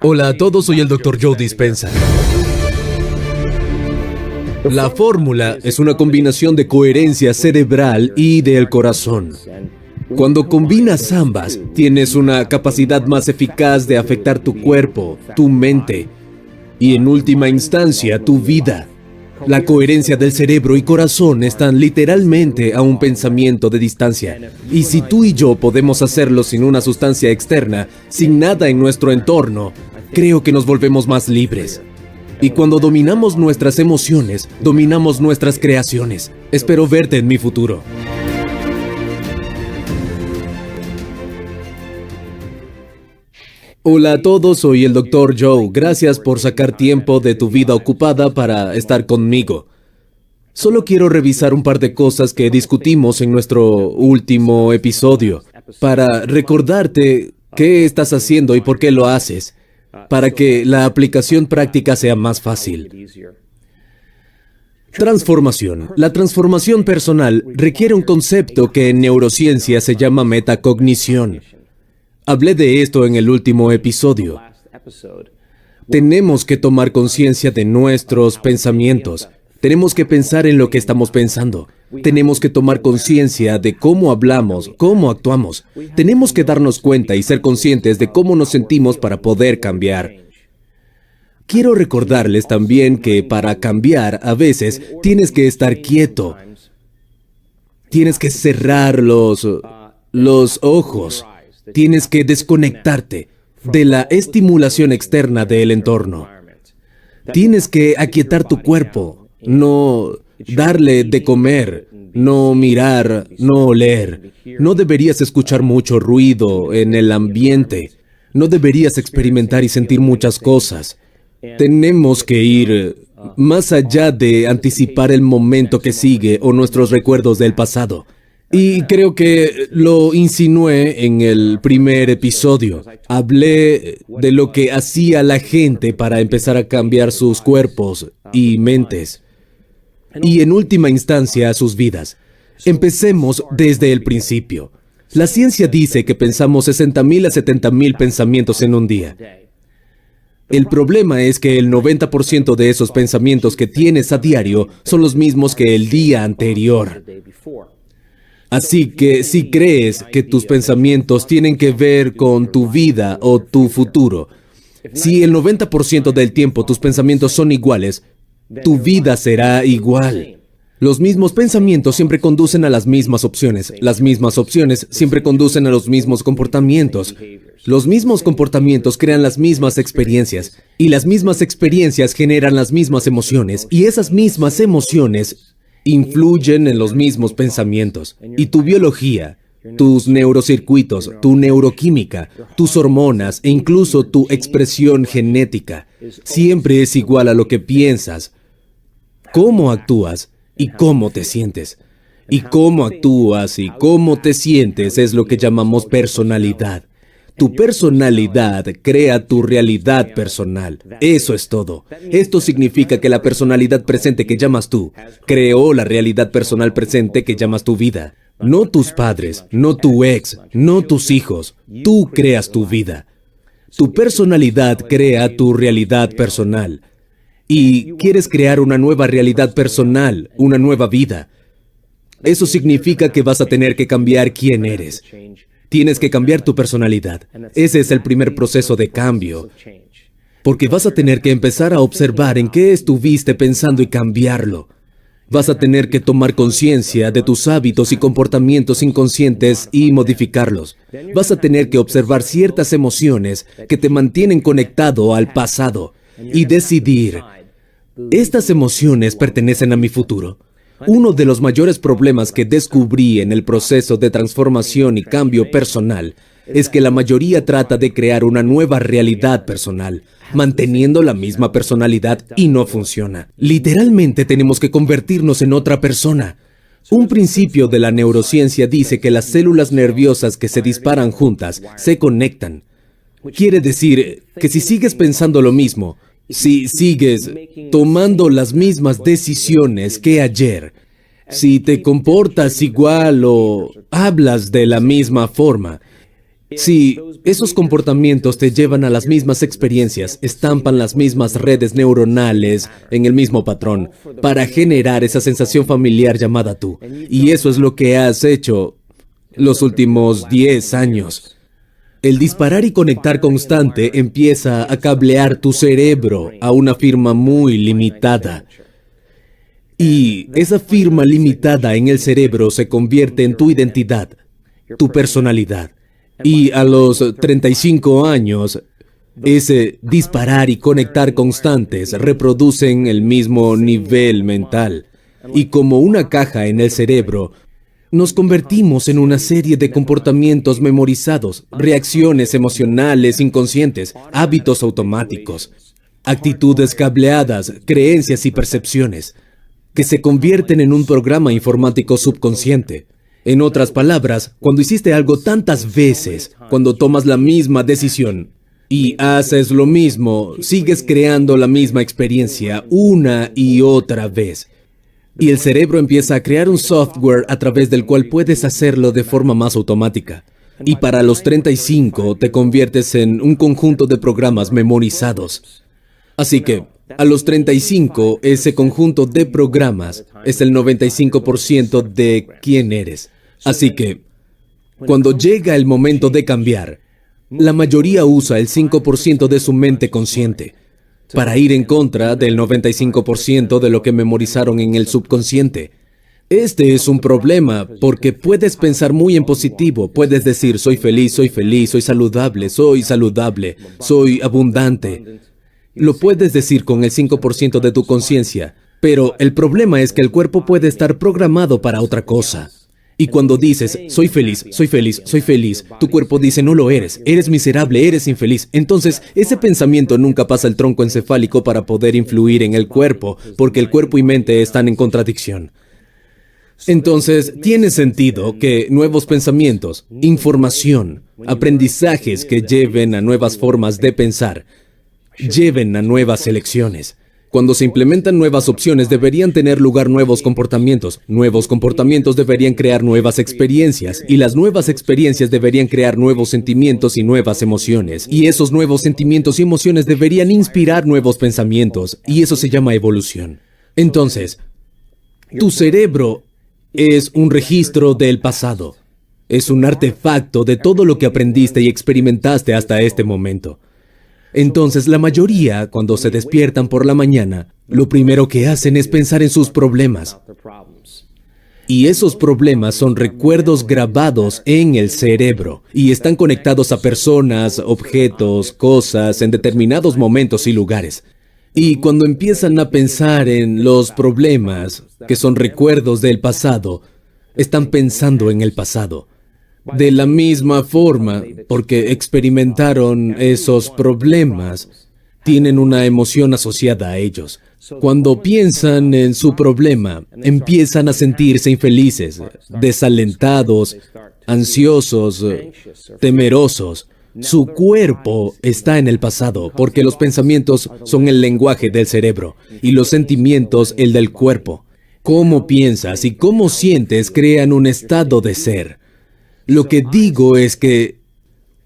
Hola a todos, soy el Dr. Joe Dispenza. La fórmula es una combinación de coherencia cerebral y del corazón. Cuando combinas ambas, tienes una capacidad más eficaz de afectar tu cuerpo, tu mente y, en última instancia, tu vida. La coherencia del cerebro y corazón están literalmente a un pensamiento de distancia. Y si tú y yo podemos hacerlo sin una sustancia externa, sin nada en nuestro entorno, creo que nos volvemos más libres. Y cuando dominamos nuestras emociones, dominamos nuestras creaciones. Espero verte en mi futuro. Hola a todos, soy el Dr. Joe. Gracias por sacar tiempo de tu vida ocupada para estar conmigo. Solo quiero revisar un par de cosas que discutimos en nuestro último episodio, para recordarte qué estás haciendo y por qué lo haces, para que la aplicación práctica sea más fácil. Transformación. La transformación personal requiere un concepto que en neurociencia se llama metacognición. Hablé de esto en el último episodio. Tenemos que tomar conciencia de nuestros pensamientos. Tenemos que pensar en lo que estamos pensando. Tenemos que tomar conciencia de cómo hablamos, cómo actuamos. Tenemos que darnos cuenta y ser conscientes de cómo nos sentimos para poder cambiar. Quiero recordarles también que para cambiar, a veces, tienes que estar quieto. Tienes que cerrar los ojos. Tienes que desconectarte de la estimulación externa del entorno. Tienes que aquietar tu cuerpo, no darle de comer, no mirar, no oler. No deberías escuchar mucho ruido en el ambiente. No deberías experimentar y sentir muchas cosas. Tenemos que ir más allá de anticipar el momento que sigue o nuestros recuerdos del pasado. Y creo que lo insinué en el primer episodio. Hablé de lo que hacía la gente para empezar a cambiar sus cuerpos y mentes. Y en última instancia, sus vidas. Empecemos desde el principio. La ciencia dice que pensamos 60,000 a 70,000 pensamientos en un día. El problema es que el 90% de esos pensamientos que tienes a diario son los mismos que el día anterior. Así que si crees que tus pensamientos tienen que ver con tu vida o tu futuro, si el 90% del tiempo tus pensamientos son iguales, tu vida será igual. Los mismos pensamientos siempre conducen a las mismas opciones. Las mismas opciones siempre conducen a los mismos comportamientos. Los mismos comportamientos crean las mismas experiencias. Y las mismas experiencias generan las mismas emociones. Y esas mismas emociones influyen en los mismos pensamientos. Y tu biología, tus neurocircuitos, tu neuroquímica, tus hormonas e incluso tu expresión genética siempre es igual a lo que piensas, cómo actúas y cómo te sientes. Y cómo actúas y cómo te sientes es lo que llamamos personalidad. Tu personalidad crea tu realidad personal. Eso es todo. Esto significa que la personalidad presente que llamas tú creó la realidad personal presente que llamas tu vida. No tus padres, no tu ex, no tus hijos. Tú creas tu vida. Tu personalidad crea tu realidad personal. Y quieres crear una nueva realidad personal, una nueva vida. Eso significa que vas a tener que cambiar quién eres. Tienes que cambiar tu personalidad. Ese es el primer proceso de cambio. Porque vas a tener que empezar a observar en qué estuviste pensando y cambiarlo. Vas a tener que tomar conciencia de tus hábitos y comportamientos inconscientes y modificarlos. Vas a tener que observar ciertas emociones que te mantienen conectado al pasado y decidir, ¿estas emociones pertenecen a mi futuro? Uno de los mayores problemas que descubrí en el proceso de transformación y cambio personal es que la mayoría trata de crear una nueva realidad personal, manteniendo la misma personalidad y no funciona. Literalmente tenemos que convertirnos en otra persona. Un principio de la neurociencia dice que las células nerviosas que se disparan juntas se conectan. Quiere decir que si sigues pensando lo mismo, si sigues tomando las mismas decisiones que ayer, si te comportas igual o hablas de la misma forma, Si esos comportamientos te llevan a las mismas experiencias, estampan las mismas redes neuronales en el mismo patrón para generar esa sensación familiar llamada tú. Y eso es lo que has hecho los últimos 10 años. El disparar y conectar constante empieza a cablear tu cerebro a una firma muy limitada. Y esa firma limitada en el cerebro se convierte en tu identidad, tu personalidad. Y a los 35 años, ese disparar y conectar constantes reproducen el mismo nivel mental. Y como una caja en el cerebro, nos convertimos en una serie de comportamientos memorizados, reacciones emocionales inconscientes, hábitos automáticos, actitudes cableadas, creencias y percepciones, que se convierten en un programa informático subconsciente. En otras palabras, cuando hiciste algo tantas veces, cuando tomas la misma decisión y haces lo mismo, sigues creando la misma experiencia una y otra vez. Y el cerebro empieza a crear un software a través del cual puedes hacerlo de forma más automática. Y para los 35 te conviertes en un conjunto de programas memorizados. Así que, a los 35, ese conjunto de programas es el 95% de quién eres. Así que, cuando llega el momento de cambiar, la mayoría usa el 5% de su mente consciente para ir en contra del 95% de lo que memorizaron en el subconsciente. Este es un problema porque puedes pensar muy en positivo, puedes decir soy feliz, soy saludable, soy abundante. Lo puedes decir con el 5% de tu conciencia, pero el problema es que el cuerpo puede estar programado para otra cosa. Y cuando dices, soy feliz, tu cuerpo dice, no lo eres miserable, eres infeliz. Entonces, ese pensamiento nunca pasa el tronco encefálico para poder influir en el cuerpo, porque el cuerpo y mente están en contradicción. Entonces, tiene sentido que nuevos pensamientos, información, aprendizajes que lleven a nuevas formas de pensar, lleven a nuevas elecciones. Cuando se implementan nuevas opciones, deberían tener lugar nuevos comportamientos. Nuevos comportamientos deberían crear nuevas experiencias, y las nuevas experiencias deberían crear nuevos sentimientos y nuevas emociones. Y esos nuevos sentimientos y emociones deberían inspirar nuevos pensamientos, y eso se llama evolución. Entonces, tu cerebro es un registro del pasado. Es un artefacto de todo lo que aprendiste y experimentaste hasta este momento. Entonces, la mayoría, cuando se despiertan por la mañana, lo primero que hacen es pensar en sus problemas. Y esos problemas son recuerdos grabados en el cerebro y están conectados a personas, objetos, cosas en determinados momentos y lugares. Y cuando empiezan a pensar en los problemas, que son recuerdos del pasado, están pensando en el pasado. De la misma forma, porque experimentaron esos problemas, tienen una emoción asociada a ellos. Cuando piensan en su problema, empiezan a sentirse infelices, desalentados, ansiosos, temerosos. Su cuerpo está en el pasado, porque los pensamientos son el lenguaje del cerebro y los sentimientos el del cuerpo. Cómo piensas y cómo sientes crean un estado de ser. Lo que digo es que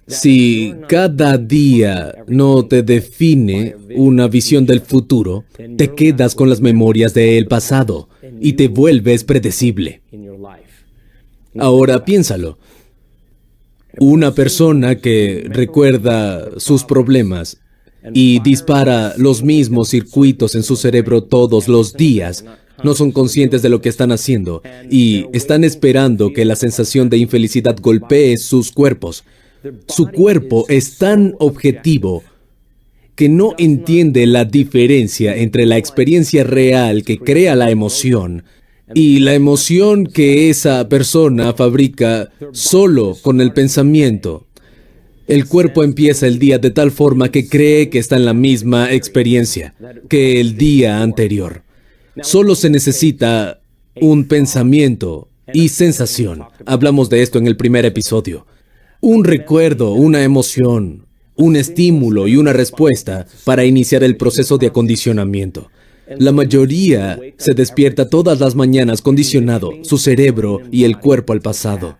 si cada día no te define una visión del futuro, te quedas con las memorias del pasado y te vuelves predecible. Ahora piénsalo. Una persona que recuerda sus problemas y dispara los mismos circuitos en su cerebro todos los días, no son conscientes de lo que están haciendo y están esperando que la sensación de infelicidad golpee sus cuerpos. Su cuerpo es tan objetivo que no entiende la diferencia entre la experiencia real que crea la emoción y la emoción que esa persona fabrica solo con el pensamiento. El cuerpo empieza el día de tal forma que cree que está en la misma experiencia que el día anterior. Solo se necesita un pensamiento y sensación. Hablamos de esto en el primer episodio. Un recuerdo, una emoción, un estímulo y una respuesta para iniciar el proceso de acondicionamiento. La mayoría se despierta todas las mañanas condicionado, su cerebro y el cuerpo al pasado.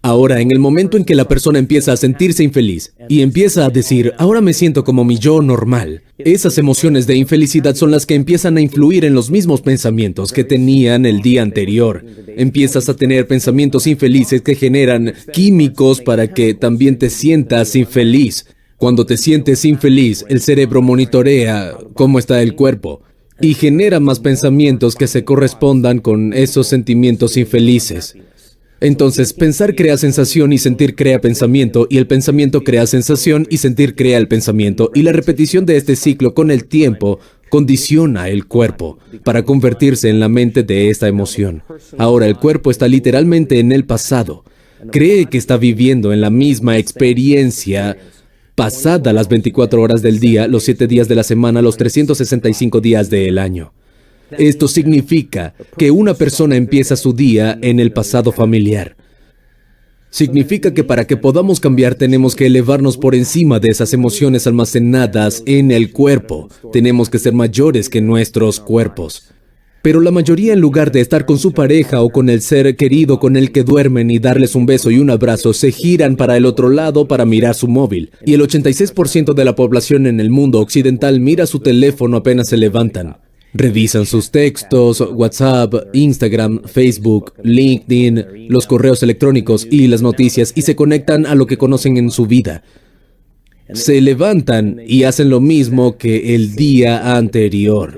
Ahora, en el momento en que la persona empieza a sentirse infeliz y empieza a decir, ahora me siento como mi yo normal, esas emociones de infelicidad son las que empiezan a influir en los mismos pensamientos que tenían el día anterior. Empiezas a tener pensamientos infelices que generan químicos para que también te sientas infeliz. Cuando te sientes infeliz, el cerebro monitorea cómo está el cuerpo y genera más pensamientos que se correspondan con esos sentimientos infelices. Entonces, pensar crea sensación y sentir crea pensamiento, y el pensamiento crea sensación y sentir crea el pensamiento, y la repetición de este ciclo con el tiempo condiciona el cuerpo para convertirse en la mente de esta emoción. Ahora, el cuerpo está literalmente en el pasado. Cree que está viviendo en la misma experiencia pasada las 24 horas del día, los 7 días de la semana, los 365 días del año. Esto significa que una persona empieza su día en el pasado familiar. Significa que para que podamos cambiar tenemos que elevarnos por encima de esas emociones almacenadas en el cuerpo. Tenemos que ser mayores que nuestros cuerpos. Pero la mayoría, en lugar de estar con su pareja o con el ser querido con el que duermen y darles un beso y un abrazo, se giran para el otro lado para mirar su móvil. Y el 86% de la población en el mundo occidental mira su teléfono apenas se levantan. Revisan sus textos, WhatsApp, Instagram, Facebook, LinkedIn, los correos electrónicos y las noticias, y se conectan a lo que conocen en su vida. Se levantan y hacen lo mismo que el día anterior.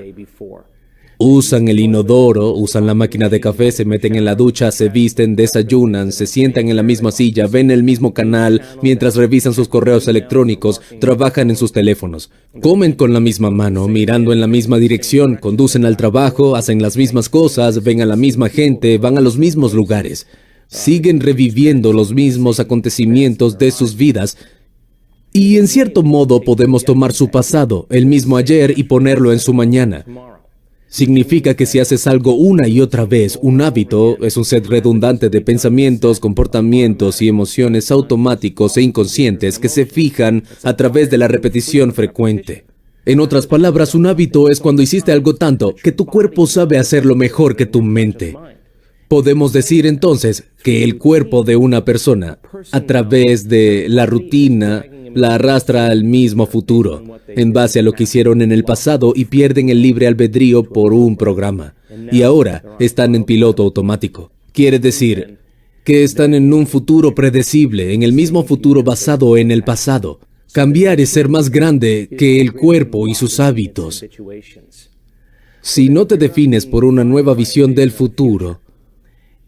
Usan el inodoro, usan la máquina de café, se meten en la ducha, se visten, desayunan, se sientan en la misma silla, ven el mismo canal mientras revisan sus correos electrónicos, trabajan en sus teléfonos, comen con la misma mano, mirando en la misma dirección, conducen al trabajo, hacen las mismas cosas, ven a la misma gente, van a los mismos lugares, siguen reviviendo los mismos acontecimientos de sus vidas. Y en cierto modo podemos tomar su pasado, el mismo ayer, y ponerlo en su mañana. Significa que si haces algo una y otra vez, un hábito es un set redundante de pensamientos, comportamientos y emociones automáticos e inconscientes que se fijan a través de la repetición frecuente. En otras palabras, un hábito es cuando hiciste algo tanto que tu cuerpo sabe hacerlo mejor que tu mente. Podemos decir entonces que el cuerpo de una persona, a través de la rutina, la arrastra al mismo futuro, en base a lo que hicieron en el pasado, y pierden el libre albedrío por un programa. Y ahora están en piloto automático. Quiere decir que están en un futuro predecible, en el mismo futuro basado en el pasado. Cambiar es ser más grande que el cuerpo y sus hábitos. Si no te defines por una nueva visión del futuro,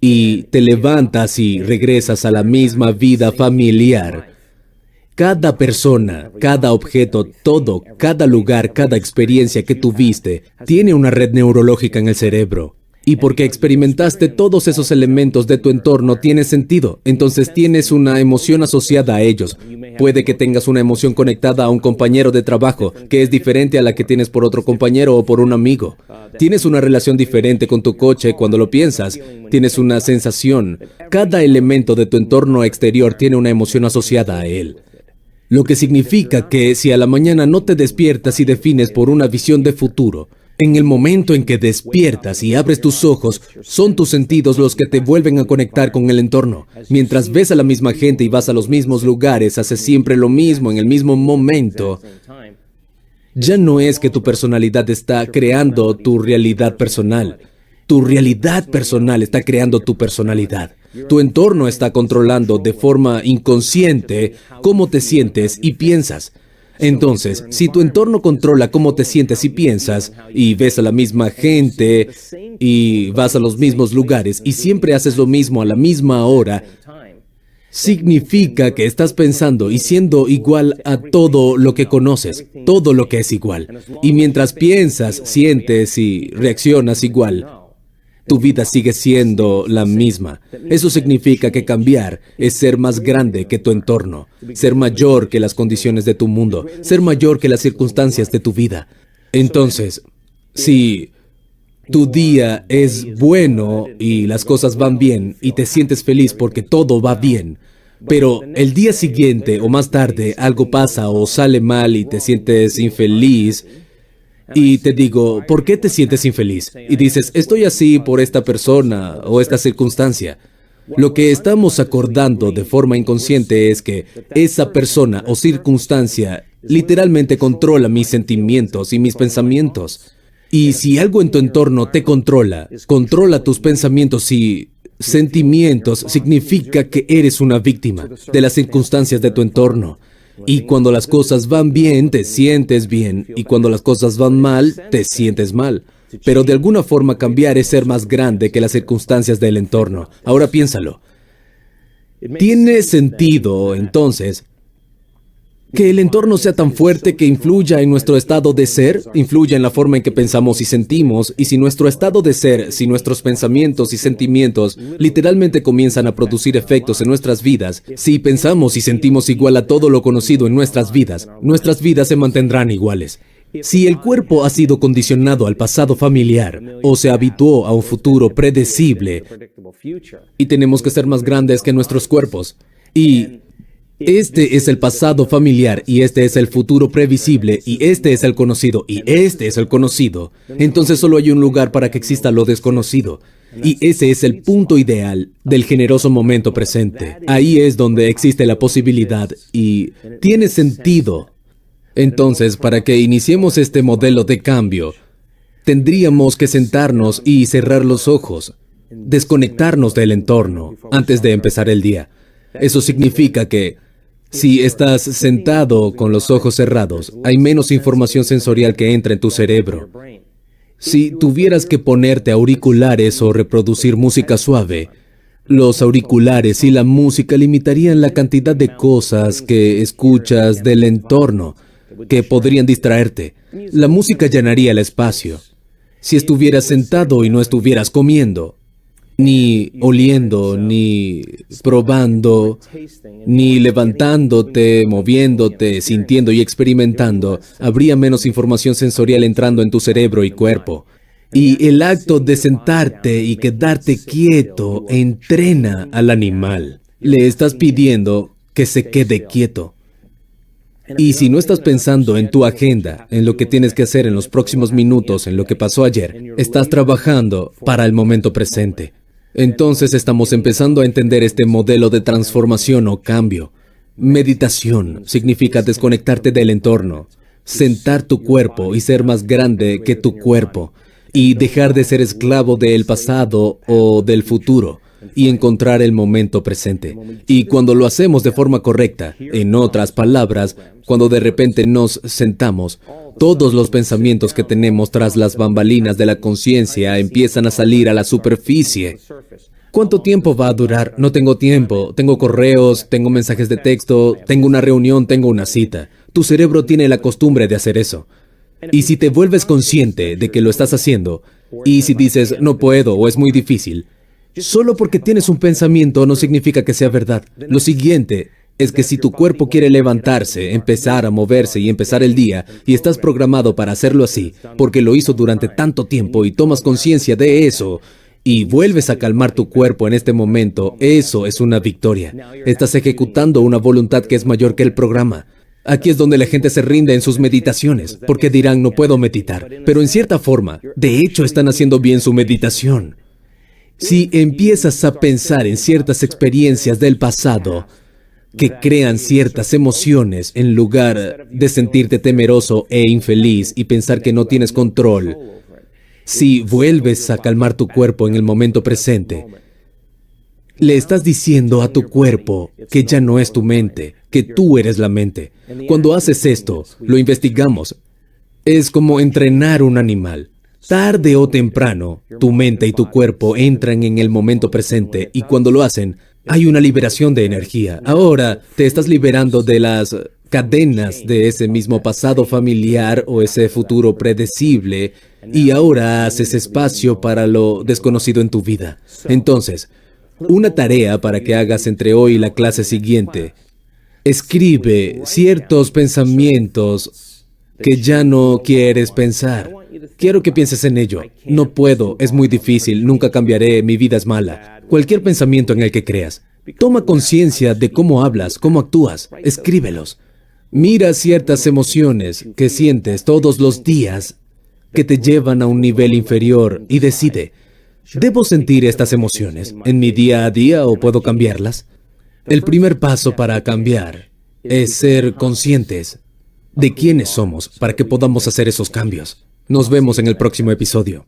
y te levantas y regresas a la misma vida familiar, cada persona, cada objeto, todo, cada lugar, cada experiencia que tuviste, tiene una red neurológica en el cerebro. Y porque experimentaste todos esos elementos de tu entorno, tiene sentido. Entonces tienes una emoción asociada a ellos. Puede que tengas una emoción conectada a un compañero de trabajo, que es diferente a la que tienes por otro compañero o por un amigo. Tienes una relación diferente con tu coche cuando lo piensas. Tienes una sensación. Cada elemento de tu entorno exterior tiene una emoción asociada a él. Lo que significa que si a la mañana no te despiertas y defines por una visión de futuro, en el momento en que despiertas y abres tus ojos, son tus sentidos los que te vuelven a conectar con el entorno. Mientras ves a la misma gente y vas a los mismos lugares, haces siempre lo mismo en el mismo momento. Ya no es que tu personalidad está creando tu realidad personal. Tu realidad personal está creando tu personalidad. Tu entorno está controlando de forma inconsciente cómo te sientes y piensas. Entonces, si tu entorno controla cómo te sientes y piensas, y ves a la misma gente, y vas a los mismos lugares, y siempre haces lo mismo a la misma hora, significa que estás pensando y siendo igual a todo lo que conoces, todo lo que es igual. Y mientras piensas, sientes y reaccionas igual, tu vida sigue siendo la misma. Eso significa que cambiar es ser más grande que tu entorno, ser mayor que las condiciones de tu mundo, ser mayor que las circunstancias de tu vida. Entonces, si tu día es bueno y las cosas van bien y te sientes feliz porque todo va bien, pero el día siguiente o más tarde algo pasa o sale mal y te sientes infeliz, y te digo, ¿por qué te sientes infeliz? Y dices, estoy así por esta persona o esta circunstancia. Lo que estamos acordando de forma inconsciente es que esa persona o circunstancia literalmente controla mis sentimientos y mis pensamientos. Y si algo en tu entorno te controla, controla tus pensamientos y sentimientos, significa que eres una víctima de las circunstancias de tu entorno. Y cuando las cosas van bien, te sientes bien. Y cuando las cosas van mal, te sientes mal. Pero de alguna forma cambiar es ser más grande que las circunstancias del entorno. Ahora piénsalo. ¿Tiene sentido, entonces, que el entorno sea tan fuerte que influya en nuestro estado de ser, influya en la forma en que pensamos y sentimos, y si nuestro estado de ser, si nuestros pensamientos y sentimientos literalmente comienzan a producir efectos en nuestras vidas, si pensamos y sentimos igual a todo lo conocido en nuestras vidas se mantendrán iguales? Si el cuerpo ha sido condicionado al pasado familiar o se habituó a un futuro predecible, y tenemos que ser más grandes que nuestros cuerpos, y este es el pasado familiar, y este es el futuro previsible, y este es el conocido, y este es el conocido, entonces solo hay un lugar para que exista lo desconocido. Y ese es el punto ideal del generoso momento presente. Ahí es donde existe la posibilidad y tiene sentido. Entonces, para que iniciemos este modelo de cambio, tendríamos que sentarnos y cerrar los ojos, desconectarnos del entorno antes de empezar el día. Eso significa que si estás sentado con los ojos cerrados, hay menos información sensorial que entra en tu cerebro. Si tuvieras que ponerte auriculares o reproducir música suave, los auriculares y la música limitarían la cantidad de cosas que escuchas del entorno que podrían distraerte. La música llenaría el espacio. Si estuvieras sentado y no estuvieras comiendo, ni oliendo, ni probando, ni levantándote, moviéndote, sintiendo y experimentando, habría menos información sensorial entrando en tu cerebro y cuerpo. Y el acto de sentarte y quedarte quieto entrena al animal. Le estás pidiendo que se quede quieto. Y si no estás pensando en tu agenda, en lo que tienes que hacer en los próximos minutos, en lo que pasó ayer, estás trabajando para el momento presente. Entonces estamos empezando a entender este modelo de transformación o cambio. Meditación significa desconectarte del entorno, sentar tu cuerpo y ser más grande que tu cuerpo, y dejar de ser esclavo del pasado o del futuro, y encontrar el momento presente. Y cuando lo hacemos de forma correcta, en otras palabras, cuando de repente nos sentamos, todos los pensamientos que tenemos tras las bambalinas de la conciencia empiezan a salir a la superficie. ¿Cuánto tiempo va a durar? No tengo tiempo. Tengo correos, tengo mensajes de texto, tengo una reunión, tengo una cita. Tu cerebro tiene la costumbre de hacer eso. Y si te vuelves consciente de que lo estás haciendo, y si dices, no puedo o es muy difícil, solo porque tienes un pensamiento no significa que sea verdad. Lo siguiente es que si tu cuerpo quiere levantarse, empezar a moverse y empezar el día, y estás programado para hacerlo así, porque lo hizo durante tanto tiempo y tomas conciencia de eso, y vuelves a calmar tu cuerpo en este momento, eso es una victoria. Estás ejecutando una voluntad que es mayor que el programa. Aquí es donde la gente se rinde en sus meditaciones, porque dirán, no puedo meditar. Pero en cierta forma, de hecho están haciendo bien su meditación. Si empiezas a pensar en ciertas experiencias del pasado que crean ciertas emociones en lugar de sentirte temeroso e infeliz y pensar que no tienes control, si vuelves a calmar tu cuerpo en el momento presente, le estás diciendo a tu cuerpo que ya no es tu mente, que tú eres la mente. Cuando haces esto, lo investigamos. Es como entrenar un animal. Tarde o temprano, tu mente y tu cuerpo entran en el momento presente y cuando lo hacen, hay una liberación de energía. Ahora te estás liberando de las cadenas de ese mismo pasado familiar o ese futuro predecible y ahora haces espacio para lo desconocido en tu vida. Entonces, una tarea para que hagas entre hoy y la clase siguiente. Escribe ciertos pensamientos que ya no quieres pensar. Quiero que pienses en ello. No puedo, es muy difícil, nunca cambiaré, mi vida es mala. Cualquier pensamiento en el que creas. Toma conciencia de cómo hablas, cómo actúas. Escríbelos. Mira ciertas emociones que sientes todos los días que te llevan a un nivel inferior y decide, ¿Debo sentir estas emociones en mi día a día o puedo cambiarlas? El primer paso para cambiar es ser conscientes de quiénes somos para que podamos hacer esos cambios. Nos vemos en el próximo episodio.